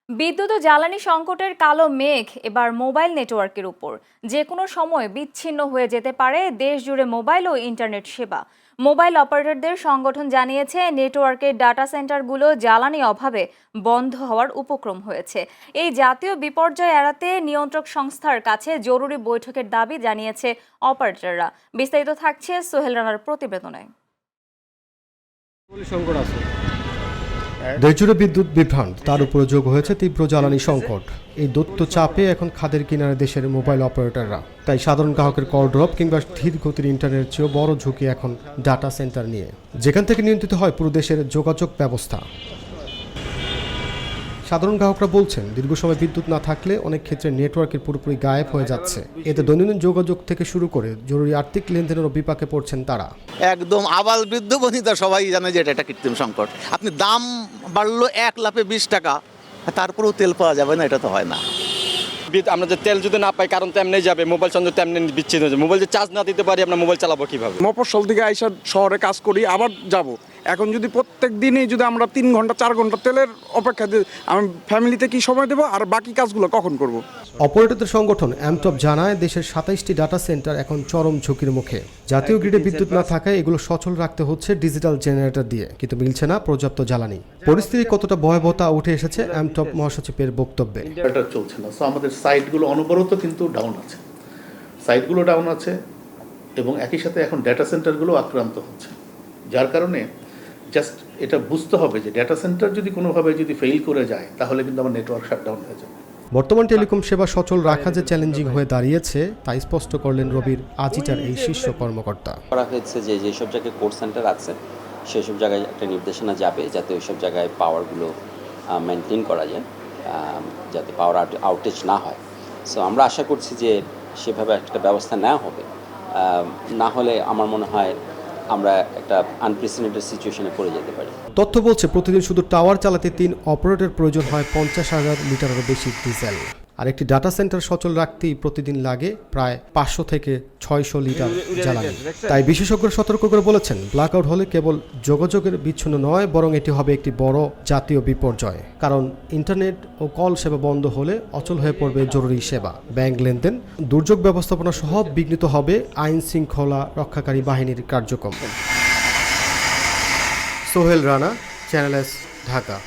বিদ্যুৎ ও জ্বালানি সংকটের কালো মেঘ এবার মোবাইল নেটওয়ার্কের উপর যে কোনো সময় বিচ্ছিন্ন হয়ে যেতে পারে দেশ জুড়ে মোবাইল ও ইন্টারনেট সেবা। মোবাইল অপারেটরদের সংগঠন জানিয়েছে নেটওয়ার্কের ডাটা সেন্টারগুলো জ্বালানি অভাবে বন্ধ হওয়ার উপক্রম হয়েছে। এই জাতীয় বিপর্যয় এড়াতে নিয়ন্ত্রক সংস্থার কাছে জরুরি বৈঠকের দাবি জানিয়েছে অপারেটররা। বিস্তারিত থাকছে সোহেল রানার প্রতিবেদনে। দেশজুড়ে বিদ্যুৎ বিভ্রান্ত, তার উপরে যোগ হয়েছে তীব্র জ্বালানি সংকট। এই দৈত্য চাপে এখন খাদের কিনারে দেশের মোবাইল অপারেটররা। তাই সাধারণ গ্রাহকের কল ড্রপ কিংবা ধীর গতির ইন্টারনেটের চেয়েও বড় ঝুঁকি এখন ডাটা সেন্টার নিয়ে, যেখান থেকে নিয়ন্ত্রিত হয় পুরো দেশের যোগাযোগ ব্যবস্থা। সাধারণ গ্রাহকরা বলছেন, দীর্ঘ সময় বিদ্যুৎ না থাকলে অনেক ক্ষেত্রে নেটওয়ার্কের পুরোপুরি গায়েব হয়ে যাচ্ছে। এতে দৈনন্দিন যোগাযোগ থেকে শুরু করে জরুরি আর্থিক লেনদেনেরও বিপাকে পড়ছেন তারা। একদম আবাল বৃদ্ধ বনিতা সবাই জানে যে এটা একটা কৃত্রিম সংকট। আপনি দাম বাড়লো 1 লাফে 20 টাকা, তারপরেও তেল পাওয়া যাবে না, এটা তো হয় না। আমরা যে তেল যদি না পাই, কারণ তেমনি যাবে, মোবাইল সংযোগ তেমনি বিচ্ছিন্ন হয়ে যাবে। মোবাইল যে চার্জ না দিতে পারি, আমরা মোবাইল চালাবো কিভাবে? মফস্বল থেকে আইসা শহরে কাজ করি, আবার যাব। এখন যদি প্রত্যেক দিনই যদি আমরা 3 ঘন্টা 4 ঘন্টা তেলের অপেক্ষা দিই, আমি ফ্যামিলিতে কি সময় দেবো আর বাকি কাজগুলো কখন করব? অপারেটরদের সংগঠন অ্যামটপ জানায়, দেশের 27টি ডাটা সেন্টার এখন চরম ঝুঁকির মুখে। জাতীয় গ্রিডে বিদ্যুৎ না থাকায় এগুলো সচল রাখতে হচ্ছে ডিজিটাল জেনারেটর দিয়ে, কিন্তু মিলছে না পর্যাপ্ত জ্বালানি। পরিস্থিতি কতটা ভয়াবহতা উঠে এসেছে অ্যামটপ মহাসচিবের বক্তব্যে। এটা চলছে না, সো আমাদের সাইটগুলো অনবরত কিন্তু ডাউন আছে, সাইটগুলো ডাউন আছে এবং একই সাথে এখন ডেটা সেন্টারগুলো আক্রান্ত হচ্ছে। যার কারণে জাস্ট এটা বুঝতে হবে যে ডেটা সেন্টার যদি কোনোভাবে যদি ফেল করে যায়, তাহলে কিন্তু আমার নেটওয়ার্ক শাটডাউন হয়ে যাবে। বর্তমান টেলিকম সেবা সচল রাখা যে চ্যালেঞ্জিং হয়ে দাঁড়িয়েছে, তা স্পষ্ট করলেন রবির আজিটার এই শীর্ষ কর্মকর্তা। করা হয়েছে যে যেসব জায়গায় কোর সেন্টার আছে সেসব জায়গায় একটা নির্দেশনা যাবে, যাতে ওইসব জায়গায় পাওয়ারগুলো মেনটেন করা যায়, যাতে পাওয়ার আউটেজ না হয়। সো আমরা আশা করছি যে সেভাবে একটা ব্যবস্থা নেওয়া হবে। না হলে আমার মনে হয় আমরা একটা আনপ্রেসিডেন্টেড সিচুয়েশনে পড়ে যেতে পারি। তথ্য বলছে, প্রতিদিন শুধু টাওয়ার চালাতে 3 অপারেটর প্রয়োজন হয় 50,000 লিটারেরও বেশি ডিজেল। আর একটি ডাটা সেন্টার সচল রাখতেই প্রতিদিন লাগে প্রায় 500 থেকে 600 লিটার জ্বালানি। তাই বিশেষজ্ঞরা সতর্ক করে বলেছেন, ব্ল্যাকআউট হলে কেবল যোগাযোগের বিচ্ছিন্ন নয়, বরং এটি হবে একটি বড় জাতীয় বিপর্যয়। কারণ ইন্টারনেট ও কল সেবা বন্ধ হলে অচল হয়ে পড়বে জরুরি সেবা, ব্যাংক লেনদেন, দুর্যোগ ব্যবস্থাপনা সহ বিঘ্নিত হবে আইন শৃঙ্খলা রক্ষাকারী বাহিনীর কার্যক্রম। Sohel Rana, channel S, Dhaka.